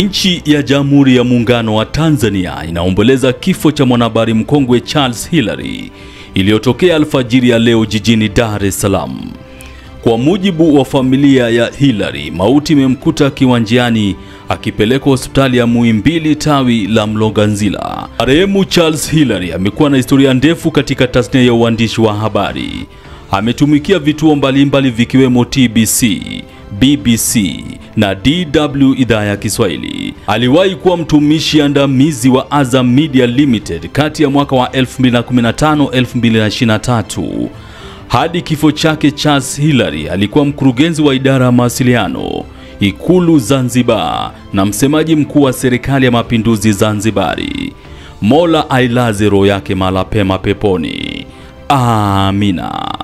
Nchi ya Jamhuri ya Muungano wa Tanzania inaomboleza kifo cha mwanahabari mkongwe Charles Hilary iliyotokea alfajiri ya leo jijini Dar es Salaam. Kwa mujibu wa familia ya Hilary, mauti imemkuta kiwanjiani akipelekwa hospitali ya Muhimbili tawi la Mloganzila. Marehemu Charles Hilary amekuwa na historia ndefu katika tasnia ya uandishi wa habari. Ametumikia vituo mbalimbali vikiwemo TBC, BBC na DW idhaa ya Kiswahili. Aliwahi kuwa mtumishi andamizi wa Azam Media Limited kati ya mwaka wa 2015-2023. Hadi kifo chake, Charles Hilary alikuwa mkurugenzi wa idara ya mawasiliano Ikulu Zanzibar na msemaji mkuu wa serikali ya mapinduzi Zanzibari. Mola ailaze roho yake mahali pema peponi. Amina.